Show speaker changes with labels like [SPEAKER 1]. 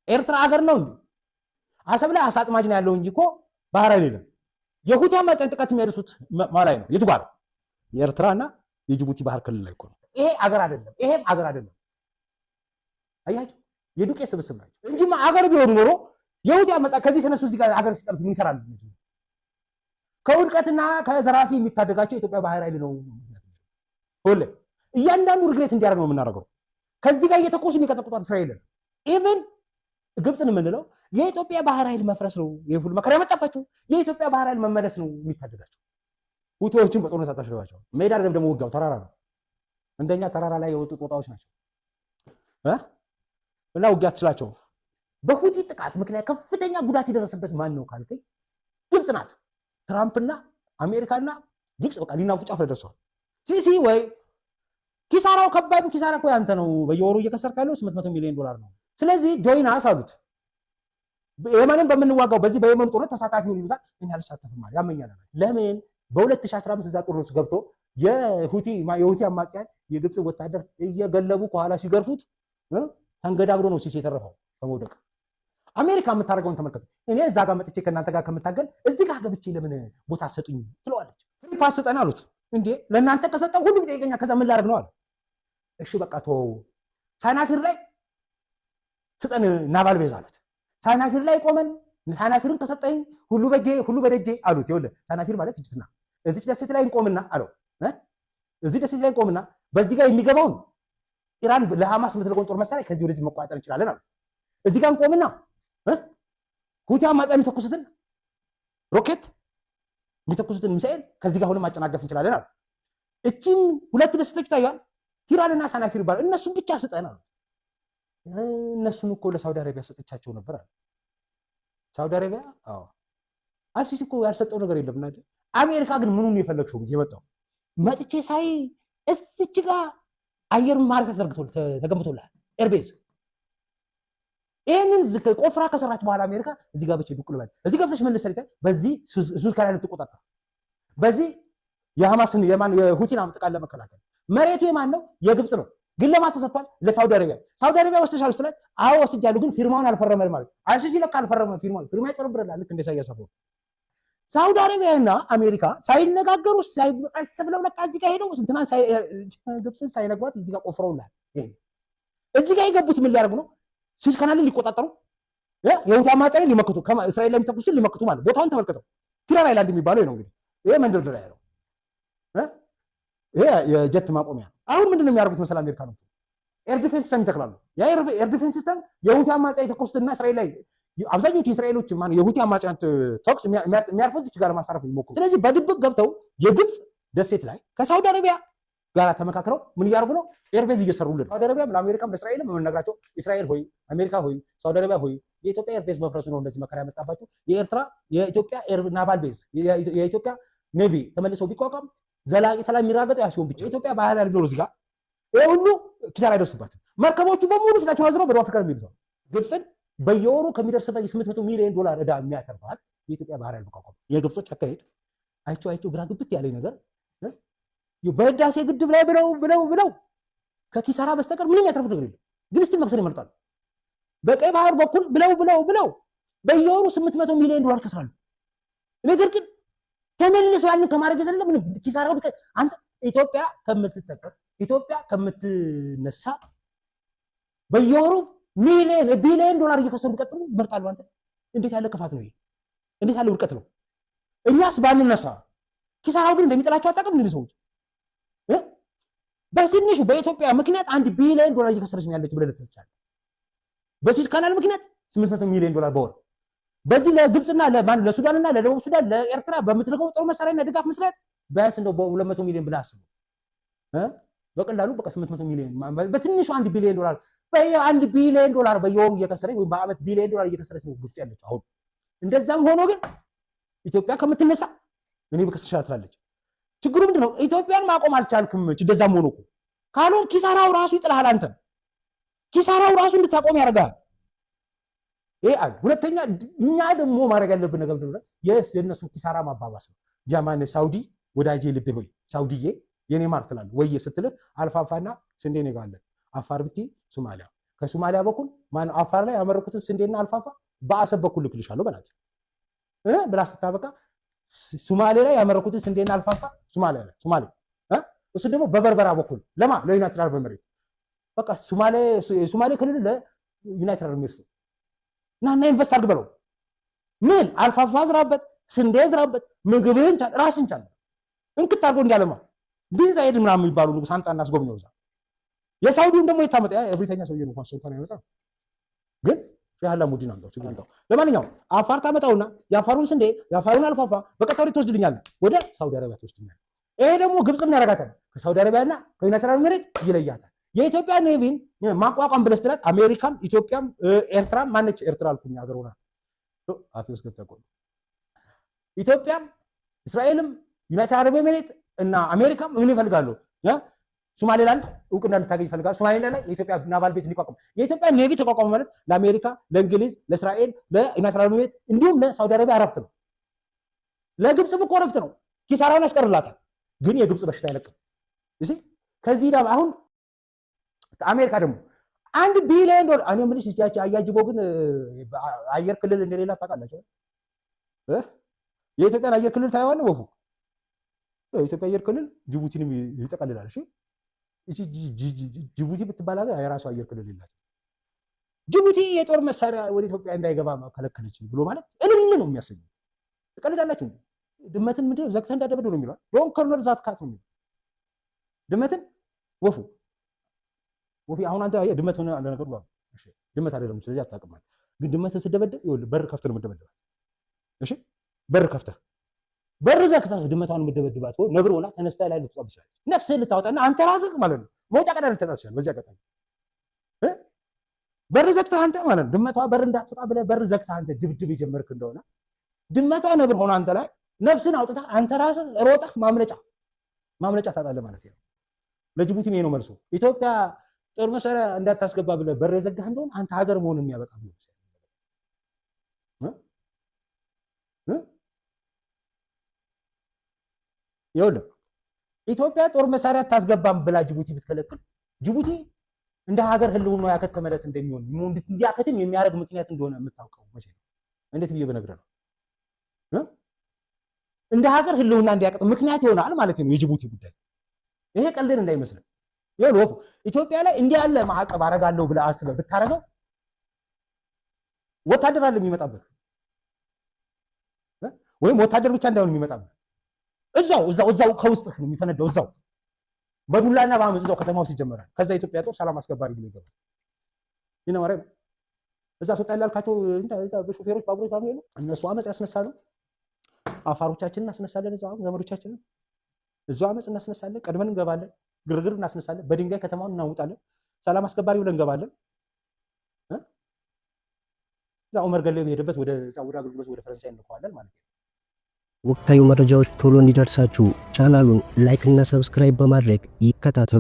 [SPEAKER 1] ኤርትራ ሀገር ነው እንዴ? አሰብ ላይ አሳ አጥማጅ ነው ያለው እንጂ እኮ ባህር ኃይል የለም። የሁቲ አማጽያን ጥቃት የሚያደርሱት ማላይ ነው። የቱ ጋር? የኤርትራና የጅቡቲ ባህር ክልል ላይ እኮ ነው። ይሄ አገር አይደለም፣ ይሄም አገር አይደለም። አያችሁ፣ የዱቄት ስብስብ ናቸው እንጂማ አገር ቢሆን ኖሮ የሁቲ አማጽያን ከዚህ ተነሱ እዚህ ጋር አገር ሲጠልፍ ምን ይሰራል? ከውድቀትና ከዘራፊ የሚታደጋቸው የኢትዮጵያ ባህር ኃይል ነው። ሁሌ እያንዳንዱ ሪግሬት እንዲያደርግ ነው የምናደርገው። ከዚህ ጋር እየተኮሱ የሚቀጠቅጧት እስራኤልን ኢቭን ግብፅን የምንለው የኢትዮጵያ ባህር ኃይል መፍረስ ነው። ይህ ሁሉ መከራ ያመጣባቸው የኢትዮጵያ ባህር ኃይል መመለስ ነው የሚታደጋቸው። ሁቲዎችን በጦርነት አታሽረባቸው። ሜዳ አይደለም ደግሞ ውጊያው ተራራ ነው። እንደኛ ተራራ ላይ የወጡ ጦጣዎች ናቸው እና ውጊያ ትችላቸው። በሁቲ ጥቃት ምክንያት ከፍተኛ ጉዳት የደረሰበት ማን ነው ካልከኝ ግብፅ ናት። ትራምፕና አሜሪካና ግብፅ በቃ ሊናፉ ጫፍ ላይ ደርሰዋል። ሲሲ ወይ ኪሳራው ከባዱ ኪሳራ እኮ ያንተ ነው። በየወሩ እየከሰርክ ያለው $800 ሚሊዮን ነው። ስለዚህ ጆይን አስ አሉት። የመንን በምንዋጋው በዚህ በየመን ጦርነት ተሳታፊ ሆኑ ይሉታል። እኛ አልሳተፍም ማለት ያመኛል። ለምን? በ2015 እዛ ጦርነት ገብቶ የሁቲ አማጽያን የግብፅ ወታደር እየገለቡ ከኋላ ሲገርፉት ተንገዳግዶ ነው ሲሲ የተረፈው ከመውደቅ። አሜሪካ የምታደርገውን ተመልከቱ። እኔ እዛ ጋር መጥቼ ከእናንተ ጋር ከምታገል እዚህ ጋር ገብቼ ለምን ቦታ ሰጡኝ ትለዋለች። ፓስ ስጠን አሉት። እንዴ ለእናንተ ከሰጠው ሁሉ ይጠይቀኛል። ከዛ ምን ላደርግ ነው አለ። እሺ በቃ ተወው። ሳናፊር ላይ ስጠን ናቫል ቤዝ አሉት። ሳናፊር ላይ ቆመን ሳናፊርን ከሰጠኝ ሁሉ በጄ ሁሉ በደጄ አሉት። ይኸውልህ ሳናፊር ማለት እጅትና እዚች ደሴት ላይ እንቆምና አለው። እዚህ ደሴት ላይ እንቆምና በዚህ ጋር የሚገባውን ኢራን ለሐማስ የምትለቀውን ጦር መሳሪያ ከዚህ ወደዚህ መቆጣጠር እንችላለን አሉት። እዚህ ጋር እንቆምና ሁቲ አማጽያን የሚተኩሱትን ሮኬት የሚተኩሱትን ሚሳኤል ከዚህ ጋር ሆነ ማጨናገፍ እንችላለን አሉ። እቺም ሁለት ደሴቶች ታዩዋል። ቲራንና ሳናፊር ይባላል። እነሱን ብቻ ስጠን አሉ። እነሱን እኮ ለሳውዲ አረቢያ ሰጥቻቸው ነበር አለ። ሳውዲ አረቢያ አልሲሲ እኮ ያልሰጠው ነገር የለም። እና አሜሪካ ግን ምኑን የፈለግሽው የመጣው መጥቼ ሳይ እዚች ጋር አየር ማረፊያ ተገንብቶልሃል ኤርቤዝ። ይሄንን ቆፍራ ከሰራች በኋላ አሜሪካ እዚህ ጋር ብቻ ዱቅ ልበል እዚህ ገብተሽ መልስ ሰሪታ በዚህ ሱዝ ካናል ልትቆጣጠር በዚህ የሐማስን የሁቲን ጥቃት ለመከላከል መሬቱ የማን ነው? የግብፅ ነው። ግን ለማን ተሰጥቷል? ለሳውዲ አረቢያ። ሳውዲ አረቢያ ወስደሻል ስላት አዎ ወስጃለሁ፣ ግን ፊርማውን አልፈረመም ማለት አልሲሲ ለካ አልፈረመም። ፊርማ ይጨርብራል። ልክ እንደ ኢሳያስ አፈወርቂ ሳውዲ አረቢያና አሜሪካ ሳይነጋገሩ ሳይቀስ ብለው ለካ እዚህ ጋር ሄደው እንትና ግብፅን ሳይነግሯት እዚህ ጋር ቆፍረውላል። እዚህ ጋር የገቡት ምን ሊያደርጉ ነው? ሱዝ ካናልን ሊቆጣጠሩ የሁቲ አማጽያን ሊመክቱ እስራኤል ላይ የሚተኩሱትን ሊመክቱ ማለት ቦታውን ተመልከተው። ቲራን አይላንድ የሚባለው ነው እንግዲህ ይሄ መንደርደሪያ ነው። ይሄ የጀት ማቆሚያ ነው። አሁን ምንድነው የሚያደርጉት መሰለህ አሜሪካኖች? ኤር ዲፌንስ ሲስተም ይተክላሉ። ያ ኤር ዲፌንስ ሲስተም የሁቲ አማጽያን የተኮሱትና እስራኤል ላይ አብዛኞቹ እስራኤሎች የሁቲ አማጽያን ተኩስ የሚያርፉት እዚህ ጋር ማሳረፍ ይሞክሩ። ስለዚህ በድብቅ ገብተው የግብፅ ደሴት ላይ ከሳውዲ አረቢያ ጋር ተመካክረው ምን እያደረጉ ነው? ኤርቤዝ እየሰሩልን። ሳውዲ አረቢያም ለአሜሪካም ለእስራኤልም የምንነግራቸው እስራኤል ሆይ፣ አሜሪካ ሆይ፣ ሳውዲ አረቢያ ሆይ የኢትዮጵያ ኤርቤዝ መፍረሱ ነው እንደዚህ መከራ ያመጣባቸው። የኤርትራ የኢትዮጵያ ናቫል ቤዝ የኢትዮጵያ ኔቪ ተመልሰው ቢቋቋም ዘላቂ ሰላም የሚራገጠው ያ ሲሆን ብቻ ኢትዮጵያ ባህር ላይ ኖር እዚህ ጋር ይሄ ሁሉ ኪሳራ አይደርስባትም። መርከቦቹ በሙሉ ፊታቸውን አዝረው በደቡብ አፍሪካ የሚይዙ ግብፅን በየወሩ ከሚደርስበት $800 ሚሊዮን ዕዳ የሚያተርፋት የኢትዮጵያ ባህር ኃይል መቋቋም። የግብጾች አካሄድ አይቸው ግራ ግብት ያለኝ ነገር በህዳሴ ግድብ ላይ ብለው ከኪሳራ በስተቀር ምንም ያተርፉት ነገር የለም። ግን እስቲ መክሰር ይመርጣሉ። በቀይ ባህር በኩል ብለው በየወሩ $800 ሚሊዮን ከስራሉ። ነገር ግን ተመልሰው ያንን ከማድረግ ዘለ ምንም ኪሳራው አንተ ኢትዮጵያ ከምትጠቀም ኢትዮጵያ ከምትነሳ በየወሩ ቢሊዮን ዶላር እየከሰሩ ቢቀጥሉ ይመርጣሉ። አንተ እንዴት ያለ ክፋት ነው ይሄ? እንዴት ያለ ውድቀት ነው? እኛስ ባንነሳ ኪሳራው ግን እንደሚጥላቸው አጣቀም እንዴ ሰዎች በትንሹ በኢትዮጵያ ምክንያት $1 ቢሊዮን እየከሰረች ነው ያለች ብለህ ልትቻል። በሱዝ ካናል ምክንያት $800 ሚሊዮን በወር በዚህ ለግብፅና ለሱዳንና ለደቡብ ሱዳን ለኤርትራ በምትልከው ጦር መሳሪያና ድጋፍ መስራት ቢያንስ እንደው በ200 ሚሊዮን ብለህ አስቡ። በቀላሉ በቃ $800 ሚሊዮን በትንሹ $1 ቢሊዮን $1 ቢሊዮን በየወሩ እየከሰረች ወይ በአመት $1 ቢሊዮን እየከሰረች ነው ግብፅ ያለች አሁን። እንደዛም ሆኖ ግን ኢትዮጵያ ከምትነሳ እኔ በከሰሻ ትላለች። ችግሩ ምንድነው? ኢትዮጵያን ማቆም አልቻልክም። እንደዛም ሆኖ እኮ ካልሆን ኪሳራው ራሱ ይጥልሃል። አንተ ኪሳራው ራሱ እንድታቆም ያደርጋል። ይሄ አንድ። ሁለተኛ እኛ ደግሞ ማድረግ ያለብን ነገር ምንድነው? የእነሱ ኪሳራ ማባባስ ነው። ጃማን ሳውዲ ወዳጄ ልቤ ሆይ ሳውዲዬ የኔ ማር ትላለህ ወይ ስትልህ አልፋፋና ስንዴ ነው ጋለ አፋር ብቲ ሶማሊያ ከሶማሊያ በኩል ማን አፋር ላይ ያመረኩትን ስንዴና አልፋፋ በአሰብ በኩል ልክልሻለሁ በላት ብላ ስታበቃ ሶማሌ ላይ ያመረኩትን ስንዴና አልፋፋ ሶማሌ እሱ ደግሞ በበርበራ በኩል ለዩናይትድ አረብ ኤሚሬት በቃ ሶማሌ ክልል ለዩናይትድ አረብ ኤሚሬት እና ኢንቨስት አድርግ በለው ምን አልፋፋ ዝራበት ስንዴ ዝራበት ምግብህን ራስን ቻለ እንክት አድርጎ እንዲያለማ ግን ዛይድ ምናምን የሚባሉ ንጉስ አንጣና አስጎብኘው እዛ የሳውዲውን ደግሞ የታመጣ እብሪተኛ ሰውዬ ነው ፋሰንታን ያመጣ ግን ያህላ ሙዲን አንተው ችግር ነው ለማንኛውም አፋር ታመጣውና የአፋሩን ስንዴ የአፋሩን አልፋፋ በቀጣሪ ትወስድልኛለህ ወደ ሳውዲ አረቢያ ትወስድልኛለህ ይሄ ደግሞ ግብጽም ያረጋታል ከሳውዲ አረቢያና ከዩናይትድ አረብ ኤሚሬት ይለያታል የኢትዮጵያ ኔቪን ማቋቋም ብለስትላት አሜሪካም ኢትዮጵያም ኤርትራም ማነች ኤርትራ አልኩኝ ሀገሩና አፍሪስ ገብተቆ ኢትዮጵያም እስራኤልም ዩናይትድ አረብ ኤሚሬት እና አሜሪካም ምን ይፈልጋሉ ሶማሌላንድ እውቅና እንድታገኝ ይፈልጋሉ ሶማሌላንድ ላይ የኢትዮጵያ ናቫል ቤዝ እንዲቋቋም የኢትዮጵያ ኔቪ ተቋቋመ ማለት ለአሜሪካ ለእንግሊዝ ለእስራኤል ለዩናይትድ አረብ ኤሚሬት እንዲሁም ለሳውዲ አረቢያ አረፍት ነው ለግብጽም እኮ አረፍት ነው ኪሳራውን ያስቀርላታል ግን የግብጽ በሽታ አይለቅም እሺ ከዚህ ዳም አሁን አሜሪካ ደግሞ $1 ቢሊዮን እኔ ምንሽ ያቺ አያጅቦ ግን አየር ክልል እንደሌላ ታውቃላችሁ የኢትዮጵያ አየር ክልል ታይዋን ወፉ የኢትዮጵያ አየር ክልል ጅቡቲንም ይጠቀልላል እሺ ጅቡቲ ብትባል ሀገር የራሷ አየር ክልል የላት ጅቡቲ የጦር መሳሪያ ወደ ኢትዮጵያ እንዳይገባ ከለከለች ብሎ ማለት እልል ነው የሚያሰኘው ተቀልዳላችሁ ድመትን ምንድነው ዘግተህ እንዳደበደው ነው የሚለው ዶን ኮርነር ዛት ካት ነው ድመትን ወፉ አሁን አንተ ድመት ሆነ አንድ ነገር ነው እሺ ድመት አይደለም ስለዚህ አታውቅም ግን ድመትን ስደበደብ ይኸውልህ በር ከፍተህ ነው የምትደበደባት እሺ በር ከፍተህ በር ዘግተህ ድመቷን የምትደበድባት ነብር ሆና ተነስታ ላይ ልትወጣ ትችላለች ነፍስህን ልታወጣና አንተ ራስህ ማለት ነው መውጫ ቀዳዳ ልትወጣ ትችላለህ በዚያ ቀጣይ በር ዘግተህ አንተ ማለት ነው ድመቷ በር እንዳትወጣ ብለህ በር ዘግተህ አንተ ድብድብ የጀመርክ እንደሆነ ድመቷ ነብር ሆና አንተ ላይ ነፍስን አውጥተህ አንተ ራስህ ሮጠህ ማምለጫ ታጣለህ ማለት ነው ለጅቡቲ ነው መልሶ ኢትዮጵያ ጦር መሳሪያ እንዳታስገባ ብለህ በር የዘጋህ እንደሆነ አንተ ሀገር መሆን የሚያበቃ ነው ይኸውልህ ኢትዮጵያ ጦር መሳሪያ ታስገባም ብላ ጅቡቲ ብትከለክል ጅቡቲ እንደ ሀገር ህልውና ያከተመለት እንደሚሆን እንዲያከትም የሚያደርግ ምክንያት እንደሆነ የምታውቀው መቼ ነው እንዴት ብዬ በነግረህ ነው እንደ ሀገር ህልውና እንዲያከትም ምክንያት ይሆናል ማለት ነው የጅቡቲ ጉዳይ ይሄ ቀልድን እንዳይመስል ይኸውልህ ኢትዮጵያ ላይ እንዲህ ያለ ማዕቀብ አደርጋለሁ ብለህ አስበህ ብታረገው ወታደር አለ የሚመጣበት ወይም ወታደር ብቻ እንዳይሆን የሚመጣበት እዛው ከውስጥህ ነው የሚፈነዳው እዛው በዱላና በአመፅ እዛው ከተማው ሲጀመራል ከዛ ኢትዮጵያ ጦር ሰላም አስከባሪ ብሎ ይገባል ይሄን ማለት እዛ ሰው ታላልካቸው በሾፌሮች ባቡሮች ባሉ ነው እነሱ አመፅ ያስነሳሉ አፋሮቻችንን እናስነሳለን እዛው ዘመዶቻችንን እዛው አመፅ እናስነሳለን ቀድመን እንገባለን ግርግር እናስነሳለን በድንጋይ ከተማውን እናውጣለን ሰላም አስከባሪ ብለን እንገባለን እዛው ዑመር ገሌ በሄደበት ወደ ሳውዲ አገልግሎት ወደ ፈረንሳይ እንልከዋለን ማለት ነው
[SPEAKER 2] ወቅታዊ መረጃዎች ቶሎ እንዲደርሳችሁ ቻናሉን ላይክ እና ሰብስክራይብ በማድረግ ይከታተሉ